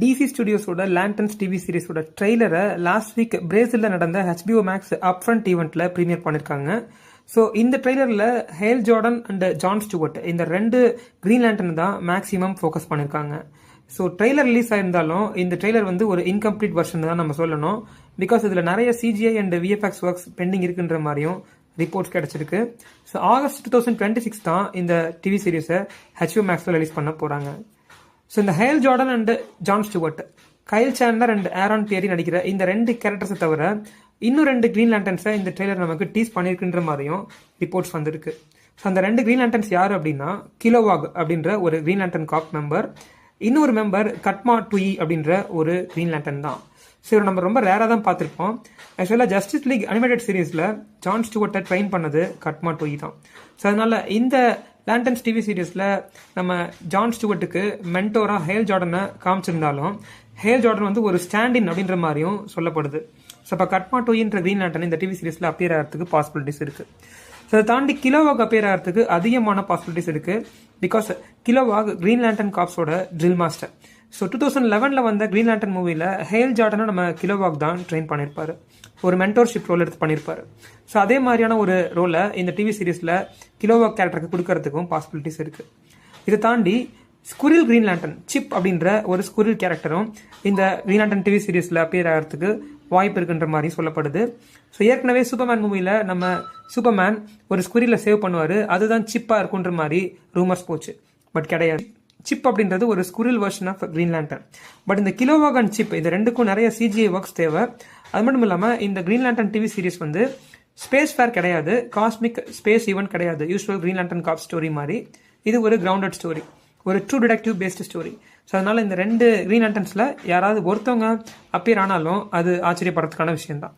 DC ஸ்டுடியோஸோட Lanterns TV சீரிஸோட ட்ரெய்லரை லாஸ்ட் வீக் பிரேசிலில் நடந்த HBO மேக்ஸ் அப்ஃப்ரண்ட் ஈவெண்ட்டில் ப்ரீமியர் பண்ணியிருக்காங்க. ஸோ இந்த ட்ரெய்லரில் Hal Jordan and John Stewart இந்த ரெண்டு க்ரீன் லேண்டன் தான் மேக்ஸிமம் ஃபோக்கஸ் பண்ணியிருக்காங்க. ஸோ ட்ரெய்லர் ரிலீஸ் ஆயிருந்தாலும் இந்த ட்ரெய்லர் வந்து ஒரு இன்கம்ப்ளீட் வெர்ஷன் தான் நம்ம சொல்லணும். பிகாஸ் இதில் நிறைய CGI and VFX works pending இருக்குன்ற மாதிரியும் ரிப்போர்ட்ஸ் கிடைச்சிருக்கு. ஸோ ஆகஸ்ட் 2026 தான் இந்த டிவி சீரிஸை HBO மேக்ஸில் ரிலீஸ் பண்ண போகிறாங்க. ஸோ இந்த Hal Jordan and John Stewart, Kyle Chandler and Aaron Pierre நடிக்கிற இந்த ரெண்டு கேரக்டர்ஸை தவிர இன்னும் ரெண்டு க்ரீன் லேண்டன்ஸை இந்த ட்ரெய்லர் நமக்கு டீஸ் பண்ணியிருக்குன்ற மாதிரியும் ரிப்போர்ட்ஸ் வந்திருக்கு. ஸோ அந்த ரெண்டு க்ரீன் லேண்டன்ஸ் யார் அப்படின்னா கிலோவாக் அப்படின்ற ஒரு க்ரீன் லேண்டன் காப் மெம்பர், இன்னொரு மெம்பர் கட்மா டுயி அப்படின்ற ஒரு க்ரீன் லேண்டன் தான். ஸோ இவர் நம்ம ரொம்ப ரேராக தான் பார்த்துருப்போம். ஆக்சுவலாக ஜஸ்டிஸ் லீக் அனிமேட்டட் சீரீஸில் ஜான் ஸ்டூவர்ட்டை ட்ரெயின் பண்ணது கட்மா டுயி தான். ஸோ அதனால இந்த லேண்டன்ஸ் டிவி சீரீஸில் நம்ம ஜான் ஸ்டூவர்ட்டுக்கு மென்டோராக ஹேல் ஜார்டனை காமிச்சிருந்தாலும் ஹேல் ஜார்டன் வந்து ஒரு ஸ்டாண்டின் அப்படின்ற மாதிரியும் சொல்லப்படுது. ஸோ இப்போ கட்மா டுயின்ற க்ரீன் லேண்டன் இந்த டிவி சீரீஸில் அப்பியர் ஆகிறதுக்கு பாசிபிலிட்டிஸ் இருக்குது. ஸோ அதை தாண்டி கிலோவாக் அப்பியர் ஆகிறதுக்கு அதிகமான பாசிபிலிட்டிஸ் இருக்குது. பிகாஸ் கிலோவாக் க்ரீன் லேண்டன் காப்ஸோட ட்ரில் மாஸ்டர். ஸோ 2011 வந்த க்ரீன் லேண்டன் மூவியில் ஹேல் ஜார்டனை நம்ம கிலோவாக் தான் ட்ரெயின் பண்ணியிருப்பாரு, ஒரு மென்டோர்ஷிப் ரோல் எடுத்து பண்ணியிருப்பாரு. ஸோ அதே மாதிரியான ஒரு ரோலை இந்த டிவி சீரீஸில் கிலோவாக் கேரக்டருக்கு கொடுக்கறதுக்கும் பாசிபிலிட்டிஸ் இருக்குது. இதை தாண்டி ஸ்குரில் க்ரீன் லேண்டன் சிப் அப்படின்ற ஒரு ஸ்குரில் கேரக்டரும் இந்த க்ரீன் லேண்டன் டிவி சீரீஸில் அப்பியர் ஆகிறதுக்கு வாய்ப்பு இருக்குன்ற மாதிரி சொல்லப்படுது. ஸோ ஏற்கனவே சூப்பர்மேன் மூவியில் நம்ம சூப்பர்மேன் ஒரு ஸ்குரிலை சேவ் பண்ணுவார், அதுதான் சிப்பாக இருக்குன்ற மாதிரி ரூமர்ஸ் போச்சு. பட் கிடையாது. சிப் அப்படின்றது ஒரு squirrel version of green lantern. But இந்த கிலோவாக் அண்ட் சிப் இது ரெண்டுக்கும் நிறைய CGI ஒர்க்ஸ் தேவை. அது மட்டும் இல்லாமல் இந்த க்ரீன் லேண்டன் டிவி சீரிஸ் வந்து ஸ்பேஸ் ஃபேர் கிடையாது, காஸ்மிக் ஸ்பேஸ் ஈவெண்ட் கிடையாது. யூஸ்வல் க்ரீன் லேண்டன் காப் ஸ்டோரி மாதிரி இது ஒரு கிரவுண்டட் ஸ்டோரி, ஒரு true detective based story. So அதனால இந்த ரெண்டு க்ரீன் லேண்டன்ஸில் யாராவது ஒருத்தவங்க அப்பியர் ஆனாலும் அது ஆச்சரியப்படுறதுக்கான விஷயம் தான்.